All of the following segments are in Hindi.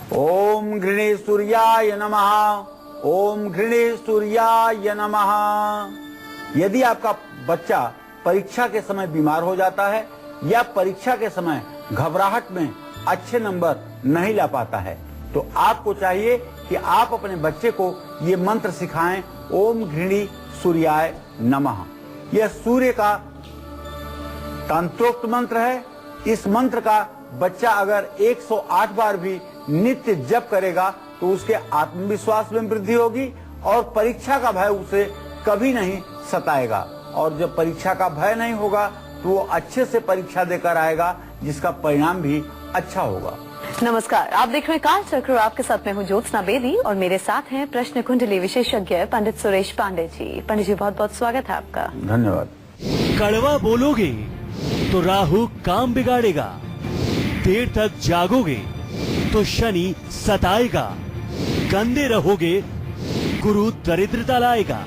ओम घृणे सूर्याय नमः। ओम घृणे सूर्याय नमः। यदि आपका बच्चा परीक्षा के समय बीमार हो जाता है या परीक्षा के समय घबराहट में अच्छे नंबर नहीं ला पाता है, तो आपको चाहिए कि आप अपने बच्चे को ये मंत्र सिखाएं, ओम घृणी सूर्याय नमः। यह सूर्य का तंत्रोक्त मंत्र है। इस मंत्र का बच्चा अगर 108 बार भी नित्य जप करेगा तो उसके आत्मविश्वास में वृद्धि होगी और परीक्षा का भय उसे कभी नहीं सताएगा। और जब परीक्षा का भय नहीं होगा तो वो अच्छे से परीक्षा देकर आएगा, जिसका परिणाम भी अच्छा होगा। नमस्कार, आप देख रहे हैं काल चक्र। आपके साथ मैं हूं ज्योत्सना बेदी और मेरे साथ हैं प्रश्न कुंडली विशेषज्ञ पंडित सुरेश पांडे जी। पंडित जी, बहुत बहुत स्वागत है आपका। धन्यवाद। कड़वा बोलोगे तो राहु काम बिगाड़ेगा, देर तक जागोगे तो शनि सताएगा, गंदे रहोगे गुरु दरिद्रता लाएगा।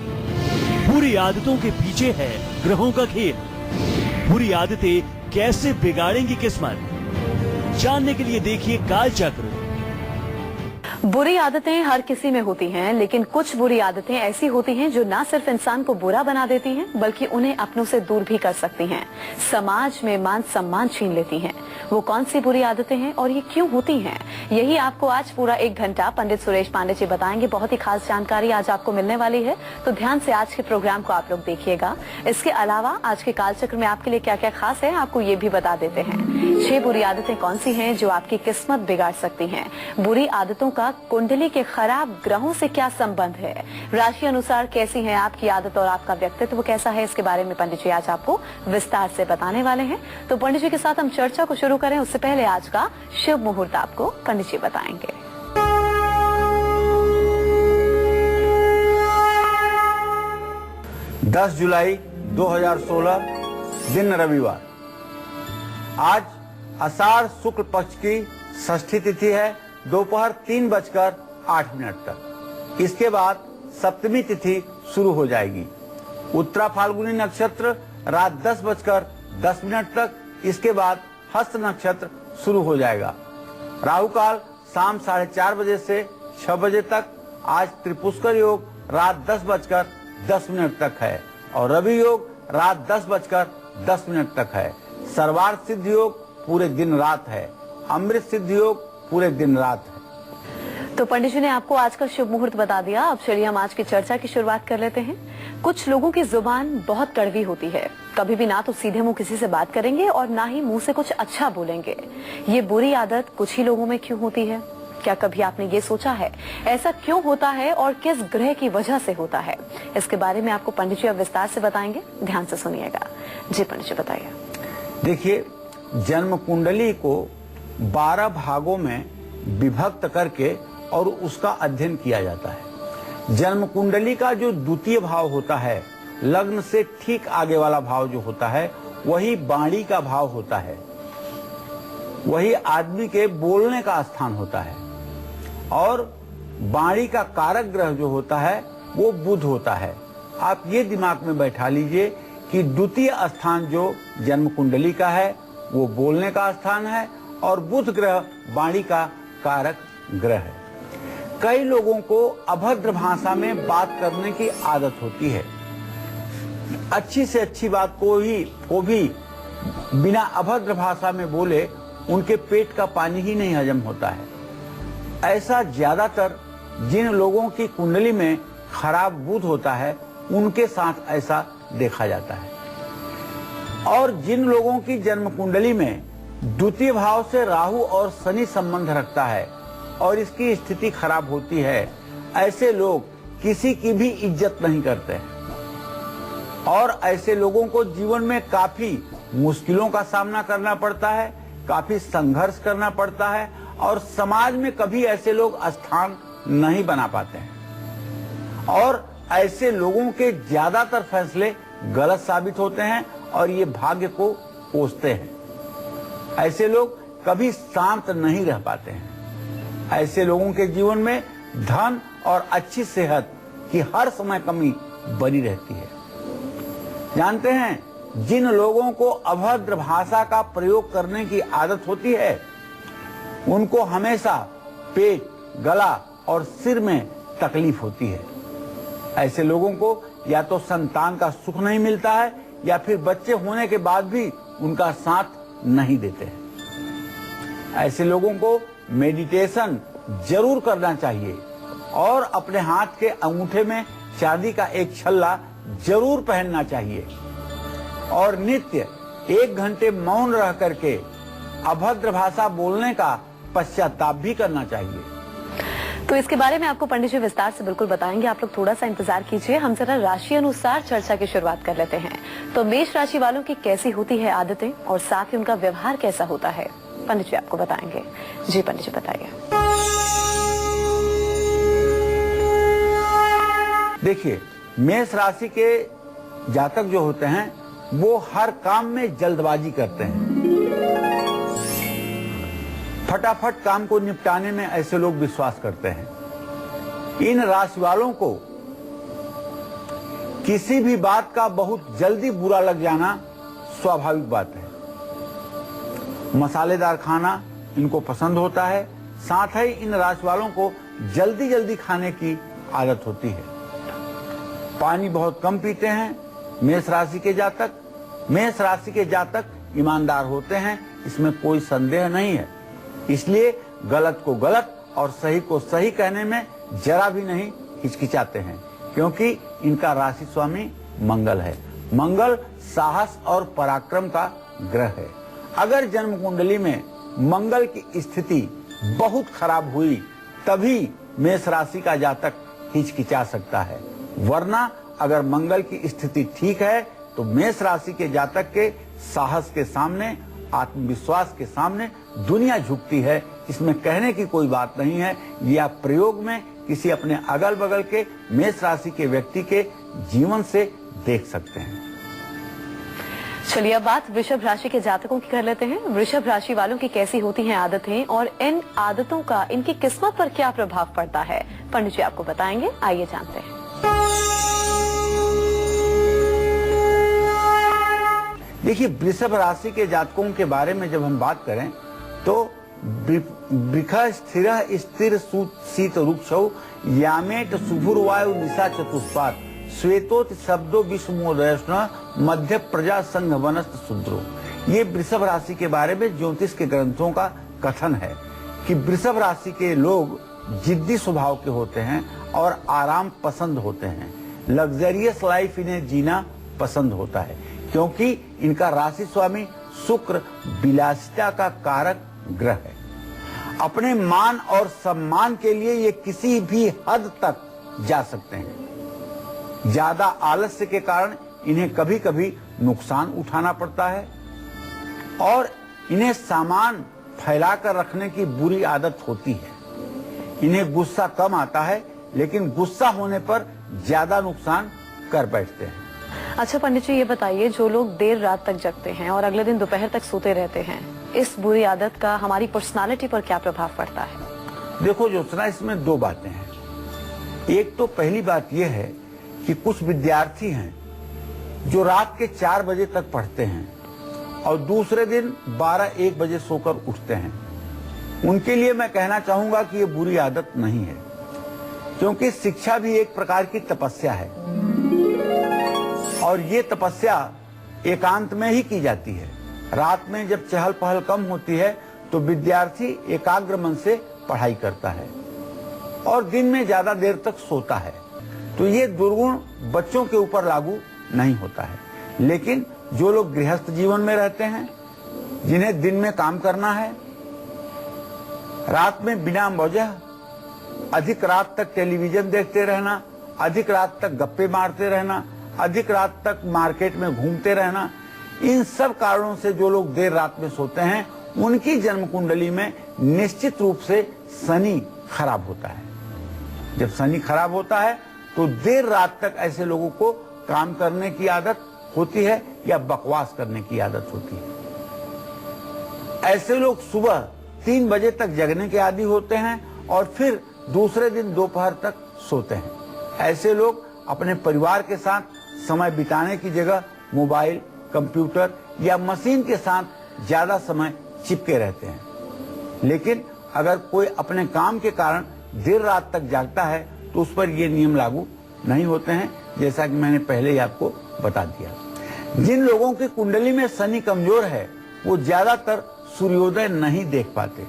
बुरी आदतों के पीछे है ग्रहों का खेल। बुरी आदतें कैसे बिगाड़ेंगी किस्मत, जानने के लिए देखिए काल चक्र। बुरी आदतें हर किसी में होती हैं, लेकिन कुछ बुरी आदतें ऐसी होती हैं जो न सिर्फ इंसान को बुरा बना देती हैं, बल्कि उन्हें अपनों से दूर भी कर सकती हैं, समाज में मान सम्मान छीन लेती हैं। वो कौन सी बुरी आदतें हैं और ये क्यों होती हैं, यही आपको आज पूरा 1 घंटा पंडित सुरेश पांडे जी बताएंगे। बहुत ही खास जानकारी आज आपको मिलने वाली है, तो ध्यान से आज के प्रोग्राम को आप लोग देखिएगा। इसके अलावा आज के कालचक्र में आपके लिए क्या क्या खास है, आपको ये भी बता देते हैं। 6 बुरी आदतें कौन सी हैं जो आपकी किस्मत बिगाड़ सकती हैं। बुरी आदतों का कुंडली के खराब ग्रहों से क्या संबंध है, राशि अनुसार कैसी है आपकी आदत और आपका व्यक्तित्व कैसा है, इसके बारे में पंडित जी आज आपको विस्तार से बताने वाले हैं। तो पंडित जी के साथ हम चर्चा को शुरू करें उससे पहले आज का शुभ मुहूर्त आपको पंडित जी बताएंगे। दस जुलाई 2016 दिन रविवार। आज आषाढ़ शुक्ल पक्ष की षष्ठी तिथि है, दोपहर 3:08 तक। इसके बाद सप्तमी तिथि शुरू हो जाएगी। उत्तरा फाल्गुनी नक्षत्र रात 10:10 तक। इसके बाद हस्त नक्षत्र शुरू हो जाएगा। राहु काल शाम 4:30 बजे से 6 बजे तक। आज त्रिपुष्कर योग रात 10:10 तक है और रवि योग रात 10:10 तक है। सर्वार्थ सिद्ध योग पूरे दिन रात है। अमृत सिद्ध योग पूरे दिन रात है। तो पंडित जी ने आपको आज का शुभ मुहूर्त बता दिया। अब चलिए हम आज की चर्चा की शुरुआत कर लेते हैं। कुछ लोगों की जुबान बहुत कड़वी होती है, कभी भी ना तो सीधे मुंह किसी से बात करेंगे और ना ही मुंह से कुछ अच्छा बोलेंगे। ये बुरी आदत कुछ ही लोगों में क्यों होती है, क्या कभी आपने ये सोचा है ऐसा क्यों होता है और किस ग्रह की वजह से होता है? इसके बारे में आपको पंडित जी अब विस्तार से बताएंगे, ध्यान से सुनिएगा। जी पंडित जी बताइए। देखिए, जन्म कुंडली को 12 भागों में विभक्त करके और उसका अध्ययन किया जाता है। जन्म कुंडली का जो द्वितीय भाव होता है, लग्न से ठीक आगे वाला भाव जो होता है, वही वाणी का भाव होता है, वही आदमी के बोलने का स्थान होता है। और वाणी का कारक ग्रह जो होता है वो बुध होता है। आप ये दिमाग में बैठा लीजिए कि द्वितीय स्थान जो जन्म कुंडली का है वो बोलने का स्थान है और बुध ग्रह वाणी का कारक ग्रह है। कई लोगों को अभद्र भाषा में बात करने की आदत होती है। अच्छी से अच्छी बात को भी बिना अभद्र भाषा में बोले उनके पेट का पानी ही नहीं हजम होता है। ऐसा ज्यादातर जिन लोगों की कुंडली में खराब बुध होता है उनके साथ ऐसा देखा जाता है। और जिन लोगों की जन्म कुंडली में द्वितीय भाव से राहु और शनि संबंध रखता है और इसकी स्थिति खराब होती है, ऐसे लोग किसी की भी इज्जत नहीं करते हैं और ऐसे लोगों को जीवन में काफी मुश्किलों का सामना करना पड़ता है, काफी संघर्ष करना पड़ता है और समाज में कभी ऐसे लोग स्थान नहीं बना पाते हैं। और ऐसे लोगों के ज्यादातर फैसले गलत साबित होते हैं और ये भाग्य को कोसते हैं। ऐसे लोग कभी शांत नहीं रह पाते हैं। ऐसे लोगों के जीवन में धन और अच्छी सेहत की हर समय कमी बनी रहती है। जानते हैं, जिन लोगों को अभद्र भाषा का प्रयोग करने की आदत होती है उनको हमेशा पेट, गला और सिर में तकलीफ होती है। ऐसे लोगों को या तो संतान का सुख नहीं मिलता है या फिर बच्चे होने के बाद भी उनका साथ नहीं देते हैं। ऐसे लोगों को मेडिटेशन जरूर करना चाहिए और अपने हाथ के अंगूठे में चांदी का एक छल्ला जरूर पहनना चाहिए और नित्य 1 घंटे मौन रह करके अभद्र भाषा बोलने का पश्चाताप भी करना चाहिए। तो इसके बारे में आपको पंडित जी विस्तार से बिल्कुल बताएंगे। आप लोग थोड़ा सा इंतजार कीजिए, हम जरा राशि अनुसार चर्चा की शुरुआत कर लेते हैं। तो मेष राशि वालों की कैसी होती है आदतें और साथ ही उनका व्यवहार कैसा होता है, पंडित जी आपको बताएंगे। जी पंडित जी बताइए। देखिए, मेष राशि के जातक जो होते हैं वो हर काम में जल्दबाजी करते हैं। फटाफट काम को निपटाने में ऐसे लोग विश्वास करते हैं। इन राशि वालों को किसी भी बात का बहुत जल्दी बुरा लग जाना स्वाभाविक बात है। मसालेदार खाना इनको पसंद होता है, साथ ही इन राशि वालों को जल्दी जल्दी खाने की आदत होती है। पानी बहुत कम पीते हैं मेष राशि के जातक। मेष राशि के जातक ईमानदार होते हैं, इसमें कोई संदेह नहीं है। इसलिए गलत को गलत और सही को सही कहने में जरा भी नहीं हिचकिचाते हैं, क्योंकि इनका राशि स्वामी मंगल है। मंगल साहस और पराक्रम का ग्रह है। अगर जन्म कुंडली में मंगल की स्थिति बहुत खराब हुई तभी मेष राशि का जातक हिचकिचा सकता है, वरना अगर मंगल की स्थिति ठीक है तो मेष राशि के जातक के साहस के सामने, आत्मविश्वास के सामने दुनिया झुकती है। इसमें कहने की कोई बात नहीं है। ये आप प्रयोग में किसी अपने अगल बगल के मेष राशि के व्यक्ति के जीवन से देख सकते हैं। चलिए अब बात वृषभ राशि के जातकों की कर लेते हैं। वृषभ राशि वालों की कैसी होती हैं आदतें और इन आदतों का इनकी किस्मत पर क्या प्रभाव पड़ता है, पंडित जी आपको बताएंगे। आइए जानते हैं। देखिए, वृषभ राशि के जातकों के बारे में जब हम बात करें तो वृख स्थिर स्थिर शीत रुक्षौ यामेट शुभुर्वायु निशा चतुष्पाद श्वेतोत शब्दो विषमोदयष्ण मध्य प्रजा संघ वनस्त शूद्रो। ये वृषभ राशि के बारे में ज्योतिष के ग्रंथों का कथन है कि वृषभ राशि के लोग जिद्दी स्वभाव के होते हैं और आराम पसंद होते हैं। लग्जरियस लाइफ इन्हें जीना पसंद होता है, क्योंकि इनका राशि स्वामी शुक्र विलासिता का कारक ग्रह है। अपने मान और सम्मान के लिए ये किसी भी हद तक जा सकते हैं। ज्यादा आलस्य के कारण इन्हें कभी कभी नुकसान उठाना पड़ता है और इन्हें सामान फैलाकर रखने की बुरी आदत होती है। इन्हें गुस्सा कम आता है, लेकिन गुस्सा होने पर ज्यादा नुकसान कर बैठते हैं। अच्छा पंडित जी ये बताइए, जो लोग देर रात तक जगते हैं और अगले दिन दोपहर तक सोते रहते हैं, इस बुरी आदत का हमारी पर्सनालिटी पर क्या प्रभाव पड़ता है? देखो ज्योत्सना, इसमें 2 बातें हैं। एक तो पहली बात यह है कि कुछ विद्यार्थी हैं जो रात के 4 बजे तक पढ़ते हैं और दूसरे दिन 12-1 बजे सोकर उठते हैं। उनके लिए मैं कहना चाहूंगा कि ये बुरी आदत नहीं है, क्योंकि शिक्षा भी एक प्रकार की तपस्या है और ये तपस्या एकांत में ही की जाती है। रात में जब चहल पहल कम होती है तो विद्यार्थी एकाग्र मन से पढ़ाई करता है और दिन में ज्यादा देर तक सोता है। तो ये दुर्गुण बच्चों के ऊपर लागू नहीं होता है, लेकिन जो लोग गृहस्थ जीवन में रहते हैं, जिन्हें दिन में काम करना है, रात में बिना वजह अधिक रात तक टेलीविजन देखते रहना, अधिक रात तक गप्पे मारते रहना, अधिक रात तक मार्केट में घूमते रहना, इन सब कारणों से जो लोग देर रात में सोते हैं उनकी जन्म कुंडली में निश्चित रूप से शनि खराब होता है। जब शनि खराब होता है तो देर रात तक ऐसे लोगों को काम करने की आदत होती है या बकवास करने की आदत होती है। ऐसे लोग सुबह 3 बजे तक जगने के आदी होते हैं और फिर दूसरे दिन दोपहर तक सोते हैं। ऐसे लोग अपने परिवार के साथ समय बिताने की जगह मोबाइल, कंप्यूटर या मशीन के साथ ज्यादा समय चिपके रहते हैं, लेकिन अगर कोई अपने काम के कारण देर रात तक जागता है तो उस पर ये नियम लागू नहीं होते हैं, जैसा कि मैंने पहले ही आपको बता दिया। जिन लोगों की कुंडली में शनि कमजोर है वो ज्यादातर सूर्योदय नहीं देख पाते।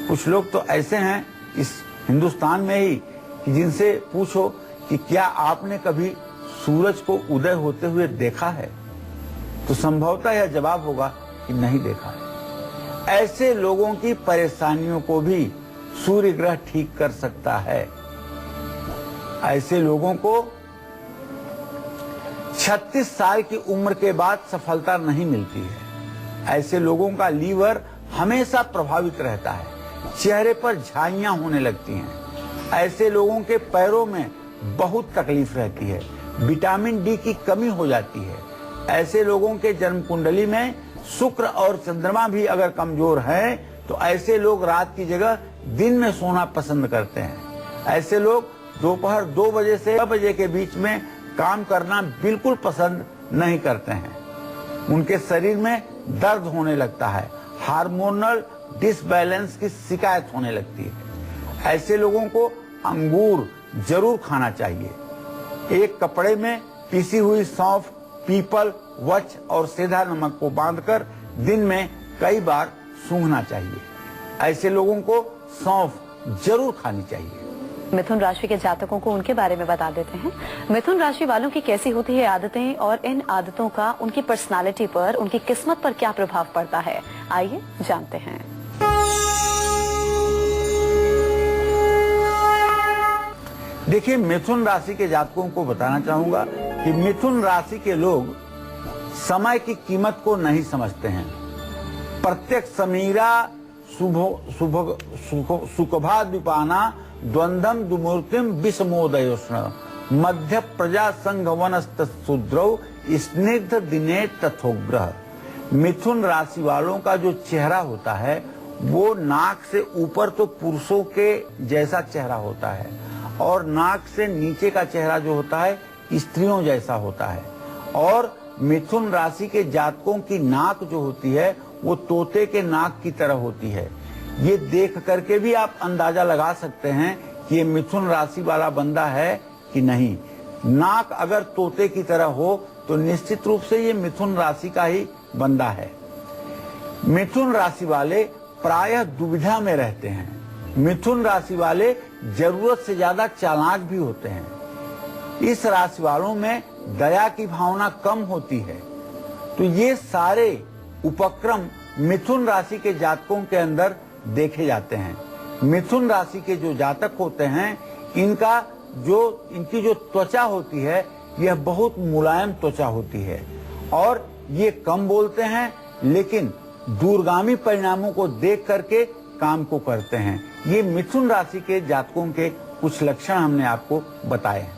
कुछ लोग तो ऐसे हैं इस हिंदुस्तान में ही कि जिनसे पूछो कि क्या आपने कभी सूरज को उदय होते हुए देखा है, तो संभवतः यह जवाब होगा कि नहीं देखा है। ऐसे लोगों की परेशानियों को भी सूर्य ग्रह ठीक कर सकता है। ऐसे लोगों को 36 साल की उम्र के बाद सफलता नहीं मिलती है। ऐसे लोगों का लीवर हमेशा प्रभावित रहता है, चेहरे पर झाइयां होने लगती हैं। ऐसे लोगों के पैरों में बहुत तकलीफ रहती है, विटामिन डी की कमी हो जाती है। ऐसे लोगों के जन्म कुंडली में शुक्र और चंद्रमा भी अगर कमजोर है तो ऐसे लोग रात की जगह दिन में सोना पसंद करते हैं। ऐसे लोग दोपहर 2 बजे से 6 बजे के बीच में काम करना बिल्कुल पसंद नहीं करते हैं। उनके शरीर में दर्द होने लगता है, हार्मोनल डिसबैलेंस की शिकायत होने लगती है। ऐसे लोगों को अंगूर जरूर खाना चाहिए। एक कपड़े में पीसी हुई सौंफ, पीपल, वच और सेंधा नमक को बांधकर दिन में कई बार सूंघना चाहिए। ऐसे लोगों को सौंफ जरूर खानी चाहिए। मिथुन राशि के जातकों को उनके बारे में बता देते हैं। मिथुन राशि वालों की कैसी होती है आदतें और इन आदतों का उनकी पर्सनालिटी पर, उनकी किस्मत पर क्या प्रभाव पड़ता है, आइए जानते हैं। देखिए, मिथुन राशि के जातकों को बताना चाहूंगा कि मिथुन राशि के लोग समय की कीमत को नहीं समझते हैं। प्रत्येक समीरा सुखभा द्विपाना द्वंद्वम दुमूर्तिम विषमोदयोष्ण मध्य प्रजा संघ वनस्तुद्रौ स्निग्ध दिने तथोग्रह। मिथुन राशि वालों का जो चेहरा होता है वो नाक से ऊपर तो पुरुषों के जैसा चेहरा होता है और नाक से नीचे का चेहरा जो होता है स्त्रियों जैसा होता है। और मिथुन राशि के जातकों की नाक जो होती है वो तोते के नाक की तरह होती है। ये देख करके भी आप अंदाजा लगा सकते हैं कि ये मिथुन राशि वाला बंदा है कि नहीं। नाक अगर तोते की तरह हो तो निश्चित रूप से ये मिथुन राशि का ही बंदा है। मिथुन राशि वाले प्रायः दुविधा में रहते हैं। मिथुन राशि वाले जरूरत से ज्यादा चालाक भी होते हैं। इस राशि वालों में दया की भावना कम होती है। तो ये सारे उपक्रम मिथुन राशि के जातकों के अंदर देखे जाते हैं। मिथुन राशि के जो जातक होते हैं इनकी जो त्वचा होती है यह बहुत मुलायम त्वचा होती है और ये कम बोलते हैं, लेकिन दूरगामी परिणामों को देख करके काम को करते हैं। ये मिथुन राशि के जातकों के कुछ लक्षण हमने आपको बताए हैं।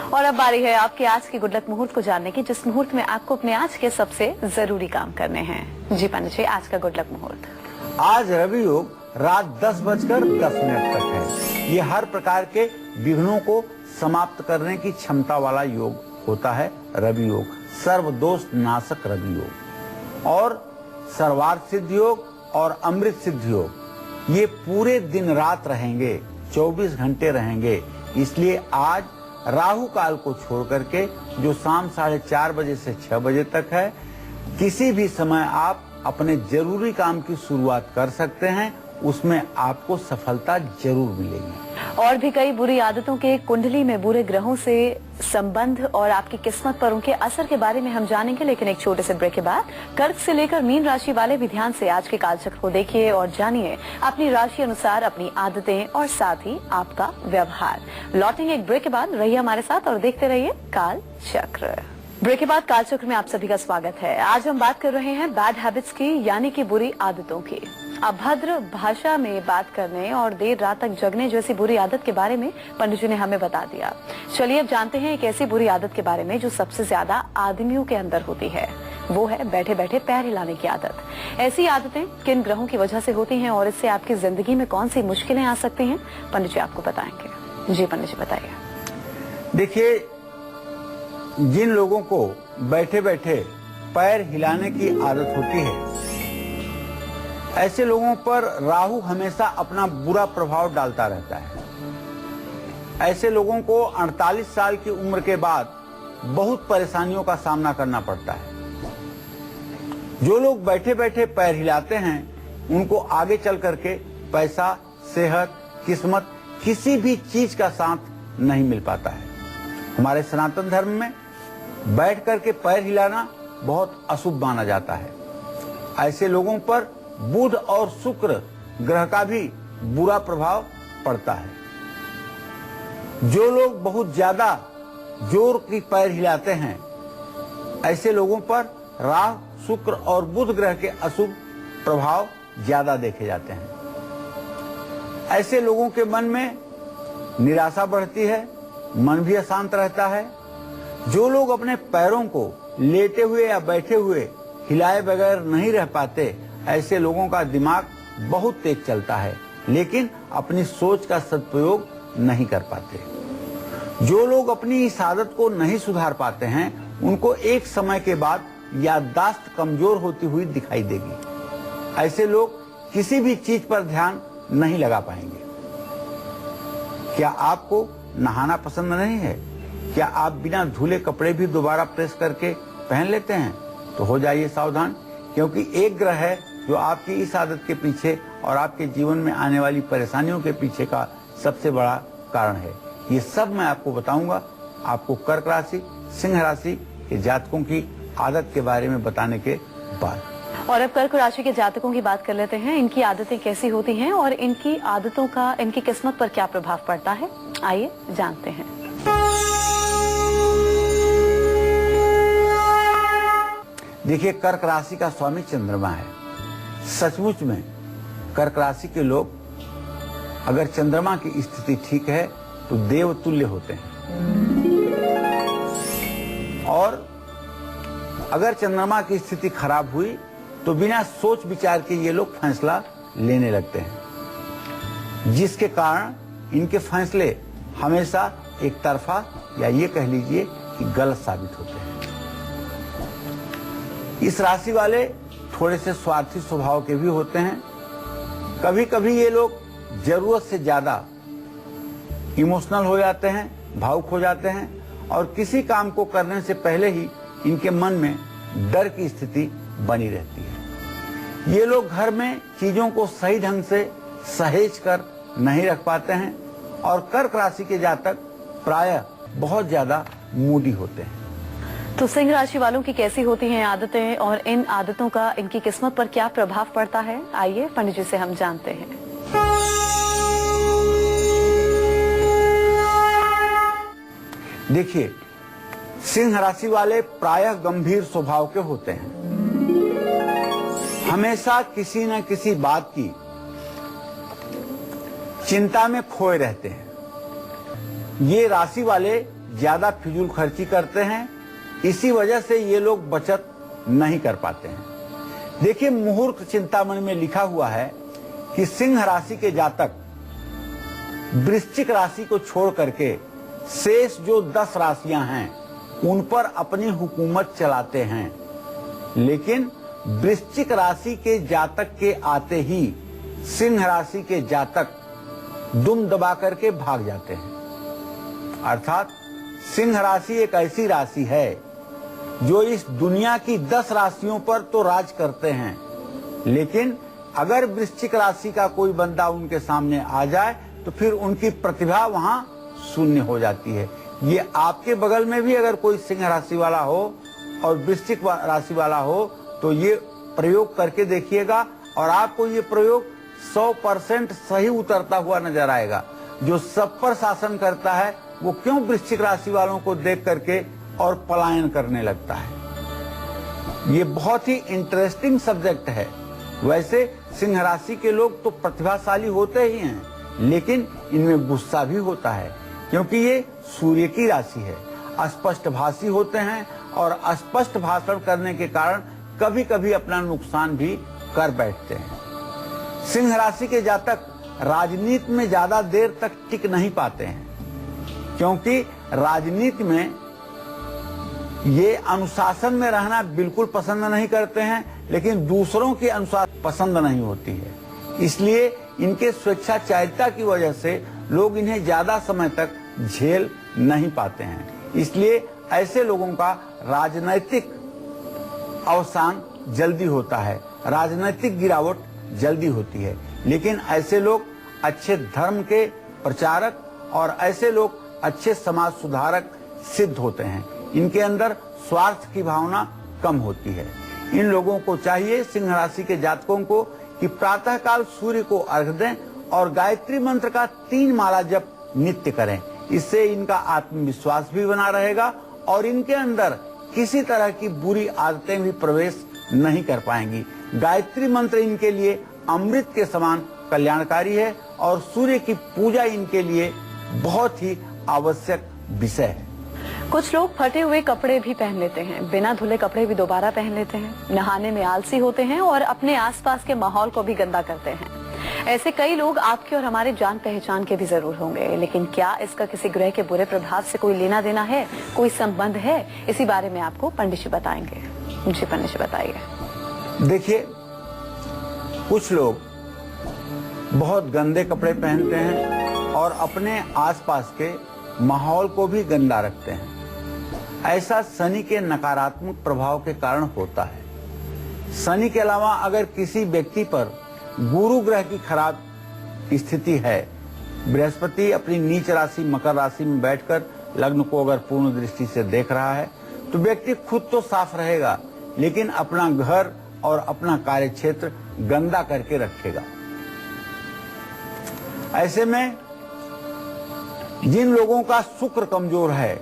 और अब बारी है आपके आज के गुड लक मुहूर्त को जानने की, जिस मुहूर्त में आपको अपने आज के सबसे जरूरी काम करने हैं। जी पंडित जी, आज का गुड लक मुहूर्त। आज रवि योग रात 10:10 तक है। ये हर प्रकार के विघ्नों को समाप्त करने की क्षमता वाला योग होता है। रवि योग सर्वदोष नाशक रवि योग और सर्वार्थ सिद्ध योग और अमृत सिद्ध योग ये पूरे दिन रात रहेंगे, 24 घंटे रहेंगे। इसलिए आज राहु काल को छोड़ करके जो शाम 4:30 बजे से 6 बजे तक है, किसी भी समय आप अपने जरूरी काम की शुरुआत कर सकते हैं। उसमें आपको सफलता जरूर मिलेगी। और भी कई बुरी आदतों के कुंडली में बुरे ग्रहों से संबंध और आपकी किस्मत पर उनके असर के बारे में हम जानेंगे, लेकिन एक छोटे से ब्रेक के बाद कर्क से लेकर मीन राशि वाले भी ध्यान से आज के कालचक्र को देखिए और जानिए अपनी राशि अनुसार अपनी आदतें और साथ ही आपका व्यवहार। लौटेंगे एक ब्रेक के बाद, रहिए हमारे साथ और देखते रहिए काल चक्र। ब्रेक के बाद कालचक्र में आप सभी का स्वागत है। आज हम बात कर रहे हैं बैड हैबिट्स की, यानी कि बुरी आदतों की। अभद्र भाषा में बात करने और देर रात तक जगने जैसी बुरी आदत के बारे में पंडित जी ने हमें बता दिया। चलिए अब जानते हैं एक ऐसी बुरी आदत के बारे में जो सबसे ज्यादा आदमियों के अंदर होती है। वो है बैठे बैठे पैर हिलाने की आदत। ऐसी आदतें किन ग्रहों की वजह से होती हैं और इससे आपकी जिंदगी में कौन सी मुश्किलें आ सकती हैं, पंडित जी आपको बताएंगे। जी पंडित जी बताइए। देखिए, जिन लोगों को बैठे बैठे पैर हिलाने की आदत होती है, ऐसे लोगों पर राहु हमेशा अपना बुरा प्रभाव डालता रहता है। ऐसे लोगों को 48 साल की उम्र के बाद बहुत परेशानियों का सामना करना पड़ता है। जो लोग बैठे बैठे पैर हिलाते हैं उनको आगे चल करके पैसा, सेहत, किस्मत किसी भी चीज का साथ नहीं मिल पाता है। हमारे सनातन धर्म में बैठ करके पैर हिलाना बहुत अशुभ माना जाता है। ऐसे लोगों पर बुध और शुक्र ग्रह का भी बुरा प्रभाव पड़ता है। जो लोग बहुत ज्यादा जोर की पैर हिलाते हैं ऐसे लोगों पर राहु, शुक्र और बुध ग्रह के अशुभ प्रभाव ज्यादा देखे जाते हैं। ऐसे लोगों के मन में निराशा बढ़ती है, मन भी अशांत रहता है। जो लोग अपने पैरों को लेटे हुए या बैठे हुए हिलाए बगैर नहीं रह पाते, ऐसे लोगों का दिमाग बहुत तेज चलता है लेकिन अपनी सोच का सदुपयोग नहीं कर पाते। जो लोग अपनी इस आदत को नहीं सुधार पाते हैं उनको एक समय के बाद याददाश्त कमजोर होती हुई दिखाई देगी। ऐसे लोग किसी भी चीज पर ध्यान नहीं लगा पाएंगे। क्या आपको नहाना पसंद नहीं है? क्या आप बिना धुले कपड़े भी दोबारा प्रेस करके पहन लेते हैं? तो हो जाइए सावधान, क्योंकि एक ग्रह है जो आपकी इस आदत के पीछे और आपके जीवन में आने वाली परेशानियों के पीछे का सबसे बड़ा कारण है। ये सब मैं आपको बताऊंगा, आपको कर्क राशि, सिंह राशि के जातकों की आदत के बारे में बताने के बाद। और अब कर्क राशि के जातकों की बात कर लेते हैं। इनकी आदतें कैसी होती हैं और इनकी आदतों का इनकी किस्मत पर क्या प्रभाव पड़ता है, आइए जानते हैं। देखिए, कर्क राशि का स्वामी चंद्रमा है। सचमुच में कर्क राशि के लोग अगर चंद्रमा की स्थिति ठीक है तो देवतुल्य होते हैं, और अगर चंद्रमा की स्थिति खराब हुई तो बिना सोच विचार के ये लोग फैसला लेने लगते हैं, जिसके कारण इनके फैसले हमेशा एक तरफा या ये कह लीजिए कि गलत साबित होते हैं। इस राशि वाले थोड़े से स्वार्थी स्वभाव के भी होते हैं। कभी कभी ये लोग जरूरत से ज्यादा इमोशनल हो जाते हैं, भावुक हो जाते हैं, और किसी काम को करने से पहले ही इनके मन में डर की स्थिति बनी रहती है। ये लोग घर में चीजों को सही ढंग से सहेज कर नहीं रख पाते हैं, और कर्क राशि के जातक प्रायः बहुत ज्यादा मूडी होते हैं। तो सिंह राशि वालों की कैसी होती हैं आदतें और इन आदतों का इनकी किस्मत पर क्या प्रभाव पड़ता है, आइए पंडित जी से हम जानते हैं। देखिए, सिंह राशि वाले प्रायः गंभीर स्वभाव के होते हैं। हमेशा किसी न किसी बात की चिंता में खोए रहते हैं। ये राशि वाले ज्यादा फिजूल खर्ची करते हैं, इसी वजह से ये लोग बचत नहीं कर पाते हैं। देखिए, मुहूर्त चिंतामणि में लिखा हुआ है कि सिंह राशि के जातक वृश्चिक राशि को छोड़ करके शेष जो 10 राशियां हैं उन पर अपनी हुकूमत चलाते हैं, लेकिन वृश्चिक राशि के जातक के आते ही सिंह राशि के जातक दुम दबा करके भाग जाते हैं। अर्थात सिंह राशि एक ऐसी राशि है जो इस दुनिया की 10 राशियों पर तो राज करते हैं, लेकिन अगर वृश्चिक राशि का कोई बंदा उनके सामने आ जाए तो फिर उनकी प्रतिभा वहां शून्य हो जाती है। ये आपके बगल में भी अगर कोई सिंह राशि वाला हो और वृश्चिक राशि वाला हो तो ये प्रयोग करके देखिएगा, और आपको ये प्रयोग 100% सही उतरता हुआ नजर आएगा। जो सब पर शासन करता है वो क्यों वृश्चिक राशि वालों को देख करके और पलायन करने लगता है। ये बहुत ही इंटरेस्टिंग सब्जेक्ट है। वैसे सिंह राशि के लोग तो प्रतिभाशाली होते ही हैं, लेकिन इनमें गुस्सा भी होता है, क्योंकि ये सूर्य की राशि है। अस्पष्टभाषी होते हैं और अस्पष्ट भाषण करने के कारण कभी कभी अपना नुकसान भी कर बैठते हैं। सिंह राशि के जातक राजनीति में ज्यादा देर तक टिक नहीं पाते हैं, क्योंकि राजनीति में ये अनुशासन में रहना बिल्कुल पसंद नहीं करते हैं, लेकिन दूसरों के अनुसार पसंद नहीं होती है। इसलिए इनके स्वेच्छाचारिता की वजह से लोग इन्हें ज्यादा समय तक झेल नहीं पाते हैं। इसलिए ऐसे लोगों का राजनैतिक अवसान जल्दी होता है, राजनैतिक गिरावट जल्दी होती है। लेकिन ऐसे लोग अच्छे धर्म के प्रचारक और ऐसे लोग अच्छे समाज सुधारक सिद्ध होते हैं। इनके अंदर स्वार्थ की भावना कम होती है। इन लोगों को चाहिए, सिंह राशि के जातकों को, कि प्रातःकाल सूर्य को अर्घ दें और गायत्री मंत्र का 3 माला जप नित्य करें। इससे इनका आत्मविश्वास भी बना रहेगा और इनके अंदर किसी तरह की बुरी आदतें भी प्रवेश नहीं कर पाएंगी। गायत्री मंत्र इनके लिए अमृत के समान कल्याणकारी है और सूर्य की पूजा इनके लिए बहुत ही आवश्यक विषय है। कुछ लोग फटे हुए कपड़े भी पहन लेते हैं, बिना धुले कपड़े भी दोबारा पहन लेते हैं, नहाने में आलसी होते हैं और अपने आसपास के माहौल को भी गंदा करते हैं। ऐसे कई लोग आपके और हमारे जान पहचान के भी जरूर होंगे, लेकिन क्या इसका किसी ग्रह के बुरे प्रभाव से कोई लेना देना है, कोई संबंध है? इसी बारे में आपको पंडित जी बताएंगे। जी पंडित जी बताइए। देखिए, कुछ लोग बहुत गंदे कपड़े पहनते हैं और अपने आसपास के माहौल को भी गंदा रखते हैं। ऐसा शनि के नकारात्मक प्रभाव के कारण होता है। शनि के अलावा अगर किसी व्यक्ति पर गुरु ग्रह की खराब स्थिति है, बृहस्पति अपनी नीच राशि मकर राशि में बैठकर लग्न को अगर पूर्ण दृष्टि से देख रहा है, तो व्यक्ति खुद तो साफ रहेगा, लेकिन अपना घर और अपना कार्य क्षेत्र गंदा करके रखेगा। ऐसे में जिन लोगों का शुक्र कमजोर है,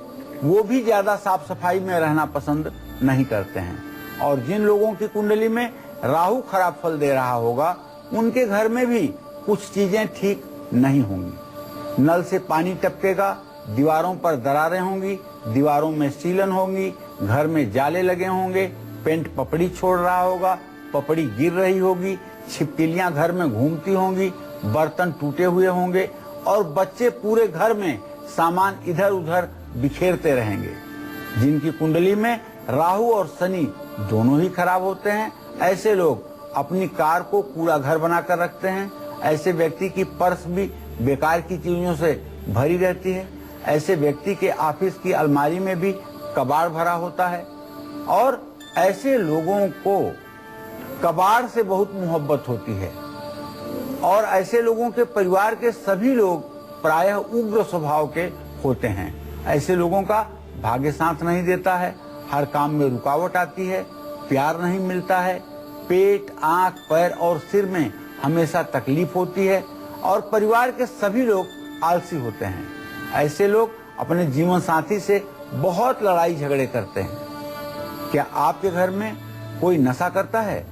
वो भी ज्यादा साफ सफाई में रहना पसंद नहीं करते हैं। और जिन लोगों की कुंडली में राहु खराब फल दे रहा होगा, उनके घर में भी कुछ चीजें ठीक नहीं होंगी। नल से पानी टपकेगा, दीवारों पर दरारें होंगी, दीवारों में सीलन होंगी, घर में जाले लगे होंगे, पेंट पपड़ी छोड़ रहा होगा, पपड़ी गिर रही होगी, छिपकलियां घर में घूमती होंगी, बर्तन टूटे हुए होंगे और बच्चे पूरे घर में सामान इधर उधर बिखेरते रहेंगे। जिनकी कुंडली में राहु और शनि दोनों ही खराब होते हैं, ऐसे लोग अपनी कार को कूड़ा घर बनाकर रखते हैं। ऐसे व्यक्ति की पर्स भी बेकार की चीजों से भरी रहती है। ऐसे व्यक्ति के ऑफिस की अलमारी में भी कबाड़ भरा होता है। और ऐसे लोगों को कबाड़ से बहुत मोहब्बत होती है और ऐसे लोगों के परिवार के सभी लोग प्रायः उग्र स्वभाव के होते हैं। ऐसे लोगों का भाग्य साथ नहीं देता है, हर काम में रुकावट आती है, प्यार नहीं मिलता है, पेट, आंख, पैर और सिर में हमेशा तकलीफ होती है और परिवार के सभी लोग आलसी होते हैं। ऐसे लोग अपने जीवन साथी से बहुत लड़ाई झगड़े करते हैं। क्या आपके घर में कोई नशा करता है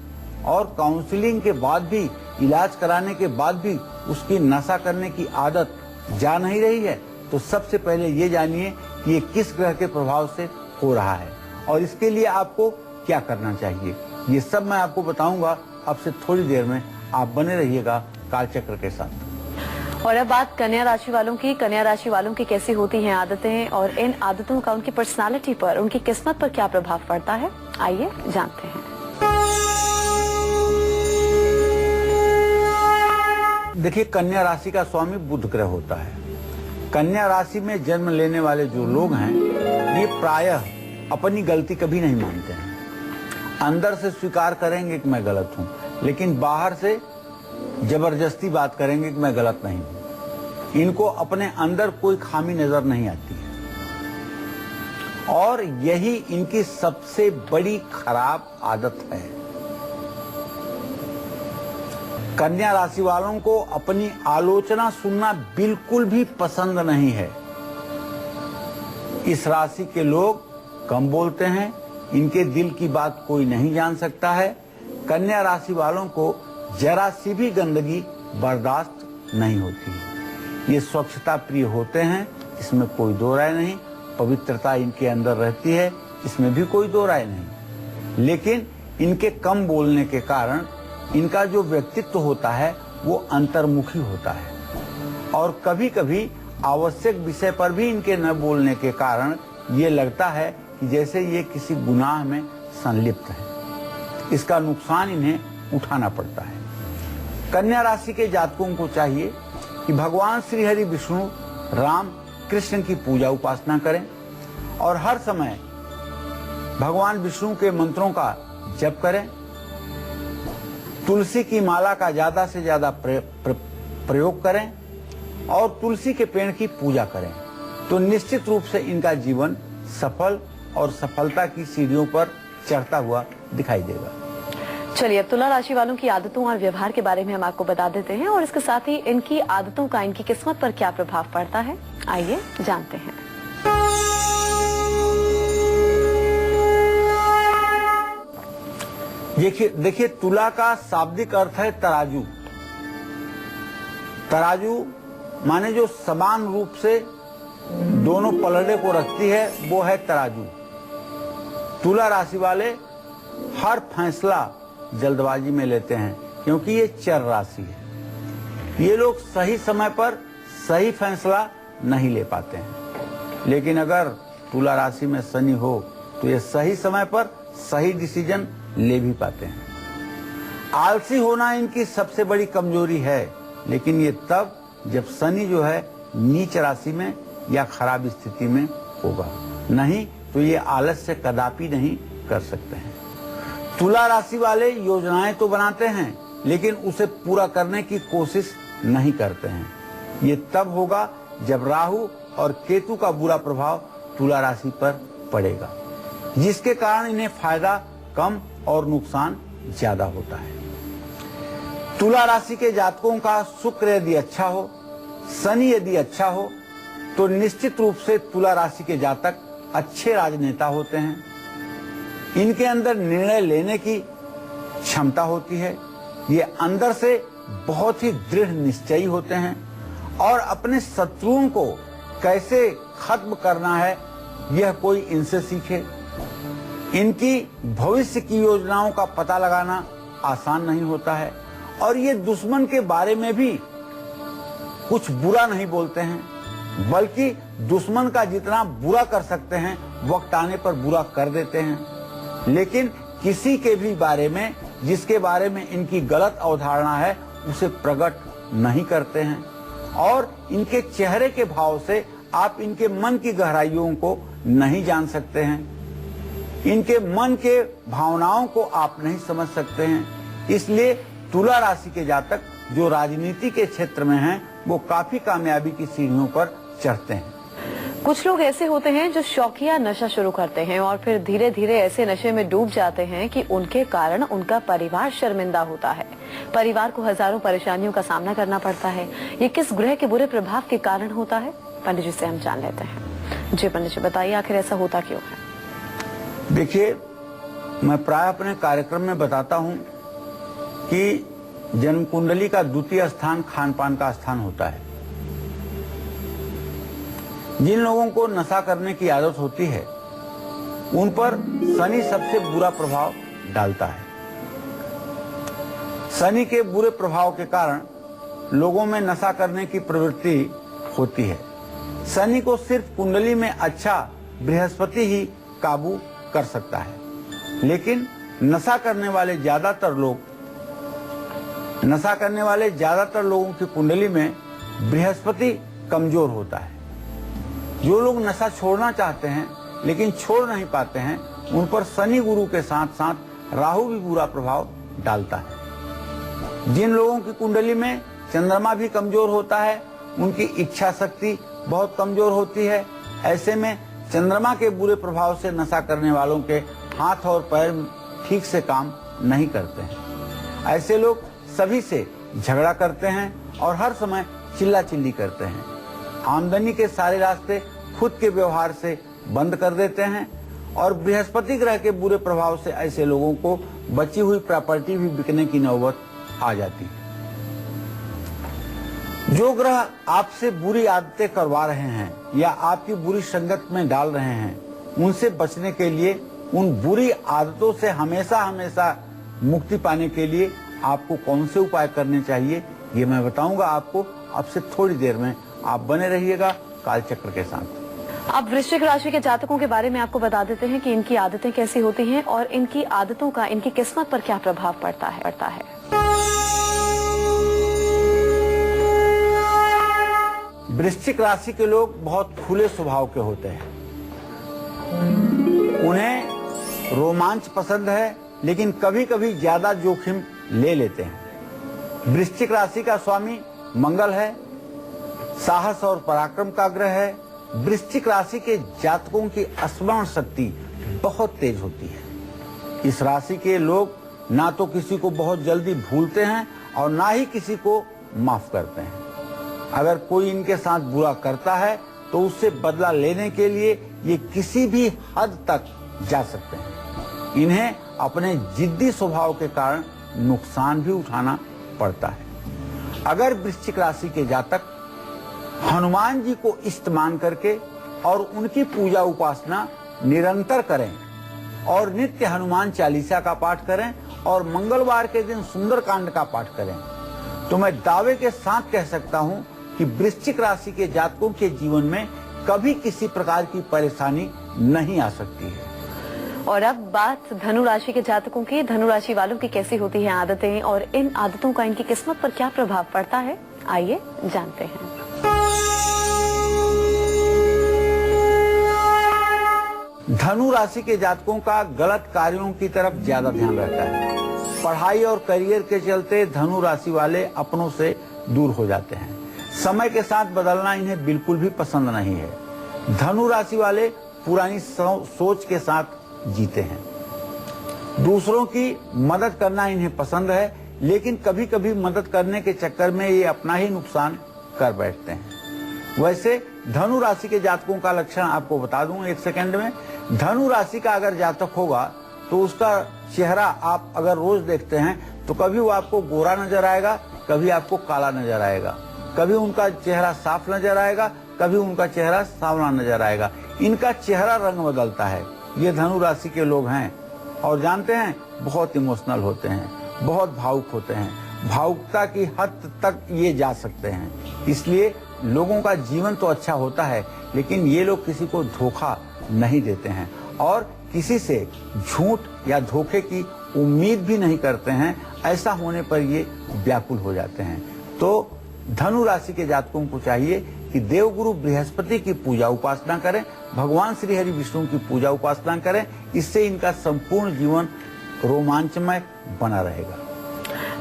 और काउंसलिंग के बाद भी, इलाज कराने के बाद भी उसकी नशा करने की आदत जा नहीं रही है? तो सबसे पहले ये जानिए कि ये किस ग्रह के प्रभाव से हो रहा है और इसके लिए आपको क्या करना चाहिए। ये सब मैं आपको बताऊंगा। अब से थोड़ी देर में आप बने रहिएगा कालचक्र के साथ। और अब बात कन्या राशि वालों की। कन्या राशि वालों की कैसी होती हैं आदतें और इन आदतों का उनकी पर्सनालिटी पर, उनकी किस्मत पर क्या प्रभाव पड़ता है, आइए जानते हैं। देखिए, कन्या राशि का स्वामी बुध ग्रह होता है। कन्या राशि में जन्म लेने वाले जो लोग हैं, ये प्रायः अपनी गलती कभी नहीं मानते हैं। अंदर से स्वीकार करेंगे कि मैं गलत हूं, लेकिन बाहर से जबरदस्ती बात करेंगे कि मैं गलत नहीं हूं। इनको अपने अंदर कोई खामी नजर नहीं आती है और यही इनकी सबसे बड़ी खराब आदत है। कन्या राशि वालों को अपनी आलोचना सुनना बिल्कुल भी पसंद नहीं है। इस राशि के लोग कम बोलते हैं, इनके दिल की बात कोई नहीं जान सकता है। कन्या राशि वालों को जरा सी भी गंदगी बर्दाश्त नहीं होती। ये स्वच्छता प्रिय होते हैं, इसमें कोई दो राय नहीं। पवित्रता इनके अंदर रहती है, इसमें भी कोई दो राय नहीं। लेकिन इनके कम बोलने के कारण इनका जो व्यक्तित्व होता है वो अंतर्मुखी होता है और कभी कभी आवश्यक विषय पर भी इनके न बोलने के कारण ये लगता है कि जैसे ये किसी गुनाह में संलिप्त है। इसका नुकसान इन्हें उठाना पड़ता है। कन्या राशि के जातकों को चाहिए कि भगवान श्री हरि विष्णु राम कृष्ण की पूजा उपासना करें और हर समय भगवान विष्णु के मंत्रों का जप करें। तुलसी की माला का ज्यादा से ज्यादा प्रयोग करें और तुलसी के पेड़ की पूजा करें, तो निश्चित रूप से इनका जीवन सफल और सफलता की सीढ़ियों पर चढ़ता हुआ दिखाई देगा। चलिए, अब तुला राशि वालों की आदतों और व्यवहार के बारे में हम आपको बता देते हैं और इसके साथ ही इनकी आदतों का इनकी किस्मत पर क्या प्रभाव पड़ता है, आइए जानते हैं। देखिए तुला का शाब्दिक अर्थ है तराजू। तराजू माने जो समान रूप से दोनों पलड़े को रखती है वो है तराजू। तुला राशि वाले हर फैसला जल्दबाजी में लेते हैं क्योंकि ये चर राशि है। ये लोग सही समय पर सही फैसला नहीं ले पाते हैं, लेकिन अगर तुला राशि में शनि हो तो ये सही समय पर सही डिसीजन ले भी पाते हैं। आलसी होना इनकी सबसे बड़ी कमजोरी है, लेकिन ये तब जब शनि जो है नीच राशि में या खराब स्थिति में होगा, नहीं तो ये आलस्य कदापि नहीं कर सकते हैं। तुला राशि वाले योजनाएं तो बनाते हैं लेकिन उसे पूरा करने की कोशिश नहीं करते हैं। ये तब होगा जब राहु और केतु का बुरा प्रभाव तुला राशि पर पड़ेगा, जिसके कारण इन्हें फायदा कम और नुकसान ज्यादा होता है। तुला राशि के जातकों का शुक्र यदि अच्छा हो, शनि यदि अच्छा हो, तो निश्चित रूप से तुला राशि के जातक अच्छे राजनेता होते हैं। इनके अंदर निर्णय लेने की क्षमता होती है। ये अंदर से बहुत ही दृढ़ निश्चयी होते हैं और अपने शत्रुओं को कैसे खत्म करना है यह कोई इनसे सीखे। इनकी भविष्य की योजनाओं का पता लगाना आसान नहीं होता है और ये दुश्मन के बारे में भी कुछ बुरा नहीं बोलते हैं, बल्कि दुश्मन का जितना बुरा कर सकते हैं वक्त आने पर बुरा कर देते हैं। लेकिन किसी के भी बारे में जिसके बारे में इनकी गलत अवधारणा है उसे प्रकट नहीं करते हैं और इनके चेहरे के भाव से आप इनके मन की गहराइयों को नहीं जान सकते हैं। इनके मन के भावनाओं को आप नहीं समझ सकते हैं। इसलिए तुला राशि के जातक जो राजनीति के क्षेत्र में हैं वो काफी कामयाबी की सीढ़ियों पर चढ़ते हैं। कुछ लोग ऐसे होते हैं जो शौकिया नशा शुरू करते हैं और फिर धीरे धीरे ऐसे नशे में डूब जाते हैं कि उनके कारण उनका परिवार शर्मिंदा होता है। परिवार को हजारों परेशानियों का सामना करना पड़ता है। ये किस ग्रह के बुरे प्रभाव के कारण होता है, पंडित जी से हम जान लेते हैं। जी पंडित जी, बताइए आखिर ऐसा होता क्यों है? देखिए, मैं प्राय अपने कार्यक्रम में बताता हूं कि जन्म कुंडली का द्वितीय स्थान खान पान का स्थान होता है। जिन लोगों को नशा करने की आदत होती है उन पर शनि सबसे बुरा प्रभाव डालता है। शनि के बुरे प्रभाव के कारण लोगों में नशा करने की प्रवृत्ति होती है। शनि को सिर्फ कुंडली में अच्छा बृहस्पति ही काबू कर सकता है, लेकिन नशा करने वाले ज्यादातर लोगों की कुंडली में बृहस्पति कमजोर होता है। जो लोग नशा छोड़ना चाहते हैं लेकिन छोड़ नहीं पाते हैं उन पर शनि गुरु के साथ साथ राहु भी बुरा प्रभाव डालता है। जिन लोगों की कुंडली में चंद्रमा भी कमजोर होता है उनकी इच्छा शक्ति बहुत कमजोर होती है। ऐसे में चंद्रमा के बुरे प्रभाव से नशा करने वालों के हाथ और पैर ठीक से काम नहीं करते हैं। ऐसे लोग सभी से झगड़ा करते हैं और हर समय चिल्ला चिल्ली करते हैं। आमदनी के सारे रास्ते खुद के व्यवहार से बंद कर देते हैं और बृहस्पति ग्रह के बुरे प्रभाव से ऐसे लोगों को बची हुई प्रॉपर्टी भी बिकने की नौबत आ जाती है। जो ग्रह आपसे बुरी आदतें करवा रहे हैं या आपकी बुरी संगत में डाल रहे हैं, उनसे बचने के लिए, उन बुरी आदतों से हमेशा मुक्ति पाने के लिए आपको कौन से उपाय करने चाहिए ये मैं बताऊंगा आपको। अब से थोड़ी देर में आप बने रहिएगा कालचक्र के साथ। अब वृश्चिक राशि के जातकों के बारे में आपको बता देते हैं कि इनकी आदतें कैसी होती हैं और इनकी आदतों का इनकी किस्मत पर क्या प्रभाव पड़ता है। वृश्चिक राशि के लोग बहुत खुले स्वभाव के होते हैं। उन्हें रोमांच पसंद है, लेकिन कभी कभी ज्यादा जोखिम ले लेते हैं। वृश्चिक राशि का स्वामी मंगल है, साहस और पराक्रम का ग्रह है। वृश्चिक राशि के जातकों की स्मरण शक्ति बहुत तेज होती है। इस राशि के लोग ना तो किसी को बहुत जल्दी भूलते हैं और ना ही किसी को माफ करते हैं। अगर कोई इनके साथ बुरा करता है तो उससे बदला लेने के लिए ये किसी भी हद तक जा सकते हैं। इन्हें अपने जिद्दी स्वभाव के कारण नुकसान भी उठाना पड़ता है। अगर वृश्चिक राशि के जातक हनुमान जी को इष्ट मान करके और उनकी पूजा उपासना निरंतर करें और नित्य हनुमान चालीसा का पाठ करें और मंगलवार के दिन सुंदरकांड का पाठ करें, तो मैं दावे के साथ कह सकता हूं कि वृश्चिक राशि के जातकों के जीवन में कभी किसी प्रकार की परेशानी नहीं आ सकती है। और अब बात धनु राशि के जातकों की। धनु राशि वालों की कैसी होती हैं आदतें और इन आदतों का इनकी किस्मत पर क्या प्रभाव पड़ता है, आइए जानते हैं। धनु राशि के जातकों का गलत कार्यों की तरफ ज्यादा ध्यान रहता है। पढ़ाई और करियर के चलते धनु राशि वाले अपनों से दूर हो जाते हैं। समय के साथ बदलना इन्हें बिल्कुल भी पसंद नहीं है। धनु राशि वाले पुरानी सोच के साथ जीते हैं। दूसरों की मदद करना इन्हें पसंद है, लेकिन कभी कभी मदद करने के चक्कर में ये अपना ही नुकसान कर बैठते हैं। वैसे धनु राशि के जातकों का लक्षण आपको बता दूं एक सेकंड में। धनु राशि का अगर जातक होगा तो उसका चेहरा आप अगर रोज देखते हैं तो कभी वो आपको गोरा नजर आएगा, कभी आपको काला नजर आएगा, कभी उनका चेहरा साफ नजर आएगा, कभी उनका चेहरा सांवला नजर आएगा। इनका चेहरा रंग बदलता है। ये धनु राशि के लोग हैं और जानते हैं बहुत इमोशनल होते हैं, बहुत भावुक होते हैं। भावुकता की हद तक ये जा सकते हैं। इसलिए लोगों का जीवन तो अच्छा होता है, लेकिन ये लोग किसी को धोखा नहीं देते हैं और किसी से झूठ या धोखे की उम्मीद भी नहीं करते हैं। ऐसा होने पर ये व्याकुल हो जाते हैं। तो धनु राशि के जातकों को चाहिए कि देवगुरु बृहस्पति की पूजा उपासना करें, भगवान श्री हरि विष्णु की पूजा उपासना करें। इससे इनका संपूर्ण जीवन रोमांचमय बना रहेगा।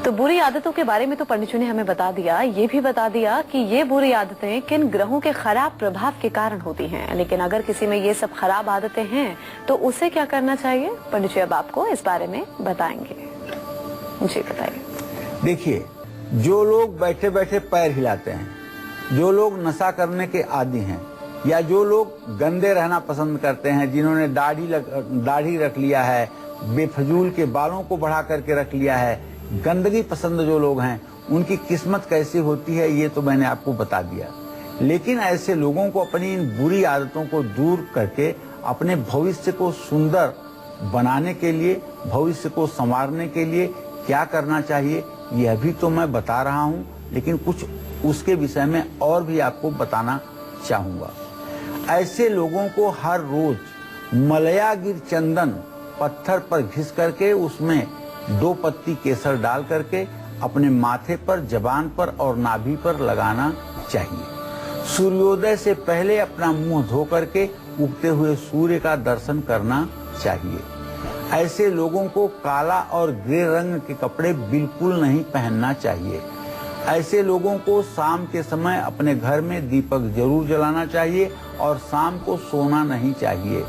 तो बुरी आदतों के बारे में तो पंडितों ने हमें बता दिया, ये भी बता दिया कि ये बुरी आदतें किन ग्रहों के खराब प्रभाव के कारण होती हैं। लेकिन अगर किसी में ये सब खराब आदतें हैं तो उसे क्या करना चाहिए, पंडित जी अब आपको इस बारे में बताएंगे। जी बताइए। देखिए, जो लोग बैठे बैठे पैर हिलाते हैं, जो लोग नशा करने के आदी हैं, या जो लोग गंदे रहना पसंद करते हैं, जिन्होंने दाढ़ी रख लिया है, बेफजूल के बालों को बढ़ा करके रख लिया है, गंदगी पसंद जो लोग हैं, उनकी किस्मत कैसी होती है ये तो मैंने आपको बता दिया। लेकिन ऐसे लोगों को अपनी इन बुरी आदतों को दूर करके अपने भविष्य को सुंदर बनाने के लिए, भविष्य को संवारने के लिए क्या करना चाहिए यह भी तो मैं बता रहा हूँ, लेकिन कुछ उसके विषय में और भी आपको बताना चाहूँगा। ऐसे लोगों को हर रोज मलयागिर चंदन पत्थर पर घिस करके उसमें 2 पत्ती केसर डाल करके अपने माथे पर, जबान पर और नाभि पर लगाना चाहिए। सूर्योदय से पहले अपना मुंह धो करके उगते हुए सूर्य का दर्शन करना चाहिए। ऐसे लोगों को काला और ग्रे रंग के कपड़े बिल्कुल नहीं पहनना चाहिए। ऐसे लोगों को शाम के समय अपने घर में दीपक जरूर जलाना चाहिए और शाम को सोना नहीं चाहिए।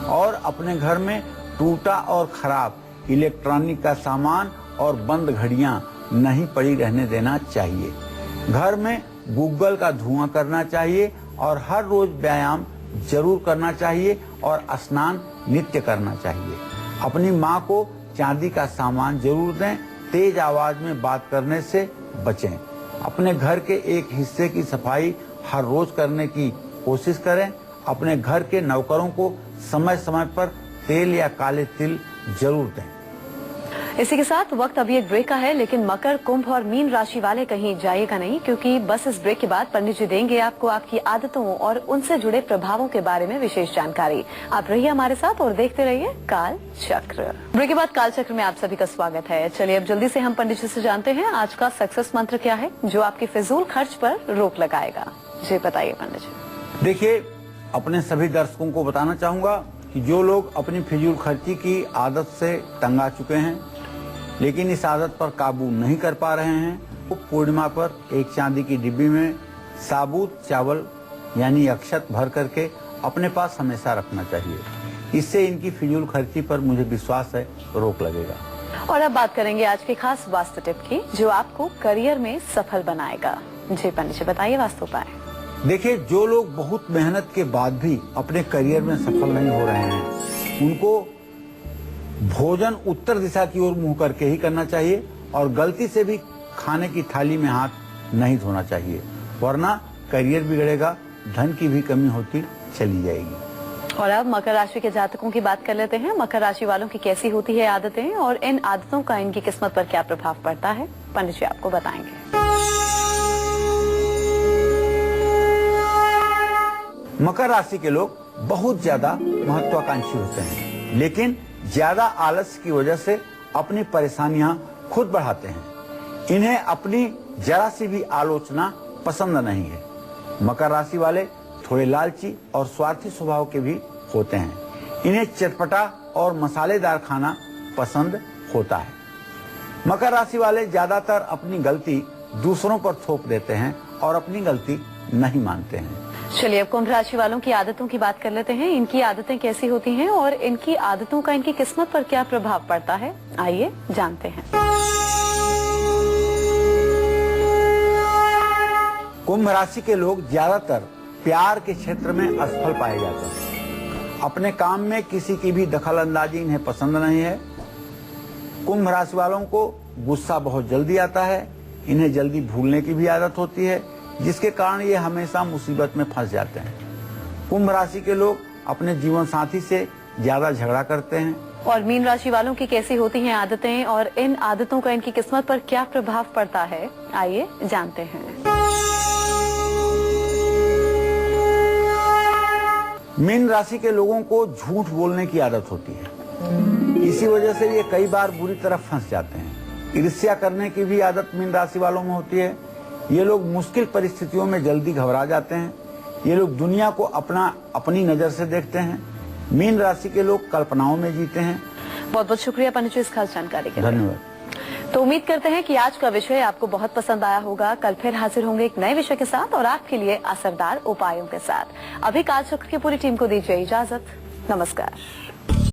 और अपने घर में टूटा और खराब इलेक्ट्रॉनिक का सामान और बंद घड़ियां नहीं पड़ी रहने देना चाहिए। घर में गूगल का धुआं करना चाहिए और हर रोज व्यायाम जरूर करना चाहिए और स्नान नित्य करना चाहिए। अपनी माँ को चांदी का सामान जरूर दें। तेज आवाज में बात करने से बचें। अपने घर के एक हिस्से की सफाई हर रोज करने की कोशिश करें। अपने घर के नौकरों को समय समय पर तेल या काले तिल जरूर दें। इसी के साथ वक्त अभी एक ब्रेक का है, लेकिन मकर, कुंभ और मीन राशि वाले कहीं जाइएगा नहीं, क्योंकि बस इस ब्रेक के बाद पंडित जी देंगे आपको आपकी आदतों और उनसे जुड़े प्रभावों के बारे में विशेष जानकारी। आप रहिए हमारे साथ और देखते रहिए काल चक्र। ब्रेक के बाद काल चक्र में आप सभी का स्वागत है। चलिए अब जल्दी से हम पंडित जी से जानते हैं आज का सक्सेस मंत्र क्या है जो आपके फिजूल खर्च पर रोक लगाएगा। जी बताइए पंडित जी। देखिए, अपने सभी दर्शकों को बताना चाहूंगा कि जो लोग अपनी फिजूल खर्ची की आदत से तंग आ चुके हैं लेकिन इस आदत पर काबू नहीं कर पा रहे हैं, वो पूर्णिमा पर एक चांदी की डिब्बी में साबुत चावल यानी अक्षत भर करके अपने पास हमेशा रखना चाहिए। इससे इनकी फिजूल खर्ची पर मुझे विश्वास है रोक लगेगा। और अब बात करेंगे आज के खास वास्तु टिप की जो आपको करियर में सफल बनाएगा। जी पंडित जी बताइए वास्तु उपाय। देखिए, जो लोग बहुत मेहनत के बाद भी अपने करियर में सफल नहीं हो रहे हैं, उनको भोजन उत्तर दिशा की ओर मुंह करके ही करना चाहिए और गलती से भी खाने की थाली में हाथ नहीं धोना चाहिए, वरना करियर बिगड़ेगा, धन की भी कमी होती चली जाएगी। और अब मकर राशि के जातकों की बात कर लेते हैं। मकर राशि वालों की कैसी होती है आदतें और इन आदतों का इनकी किस्मत पर क्या प्रभाव पड़ता है, पंडित जी आपको बताएंगे। मकर राशि के लोग बहुत ज्यादा महत्वाकांक्षी होते हैं, लेकिन ज्यादा आलस्य की वजह से अपनी परेशानियां खुद बढ़ाते हैं। इन्हें अपनी जरा सी भी आलोचना पसंद नहीं है। मकर राशि वाले थोड़े लालची और स्वार्थी स्वभाव के भी होते हैं। इन्हें चटपटा और मसालेदार खाना पसंद होता है। मकर राशि वाले ज्यादातर अपनी गलती दूसरों पर थोप देते हैं और अपनी गलती नहीं मानते हैं। चलिए अब कुंभ राशि वालों की आदतों की बात कर लेते हैं। इनकी आदतें कैसी होती हैं और इनकी आदतों का इनकी किस्मत पर क्या प्रभाव पड़ता है, आइए जानते हैं। कुंभ राशि के लोग ज्यादातर प्यार के क्षेत्र में असफल पाए जाते हैं। अपने काम में किसी की भी दखल अंदाजी इन्हें पसंद नहीं है। कुंभ राशि वालों को गुस्सा बहुत जल्दी आता है। इन्हें जल्दी भूलने की भी आदत होती है, जिसके कारण ये हमेशा मुसीबत में फंस जाते हैं। कुंभ राशि के लोग अपने जीवन साथी से ज्यादा झगड़ा करते हैं। और मीन राशि वालों की कैसी होती हैं आदतें और इन आदतों का इनकी किस्मत पर क्या प्रभाव पड़ता है, आइए जानते हैं। मीन राशि के लोगों को झूठ बोलने की आदत होती है। इसी वजह से ये कई बार बुरी तरह फंस जाते हैं। ईर्ष्या करने की भी आदत मीन राशि वालों में होती है। ये लोग मुश्किल परिस्थितियों में जल्दी घबरा जाते हैं। ये लोग दुनिया को अपनी नजर से देखते हैं। मीन राशि के लोग कल्पनाओं में जीते हैं। बहुत बहुत शुक्रिया पंडित जी इस खास जानकारी के लिए। धन्यवाद। तो उम्मीद करते हैं कि आज का विषय आपको बहुत पसंद आया होगा। कल फिर हाजिर होंगे एक नए विषय के साथ और आपके लिए असरदार उपायों के साथ। अभी काल चक्र की पूरी टीम को दीजिए इजाजत। नमस्कार।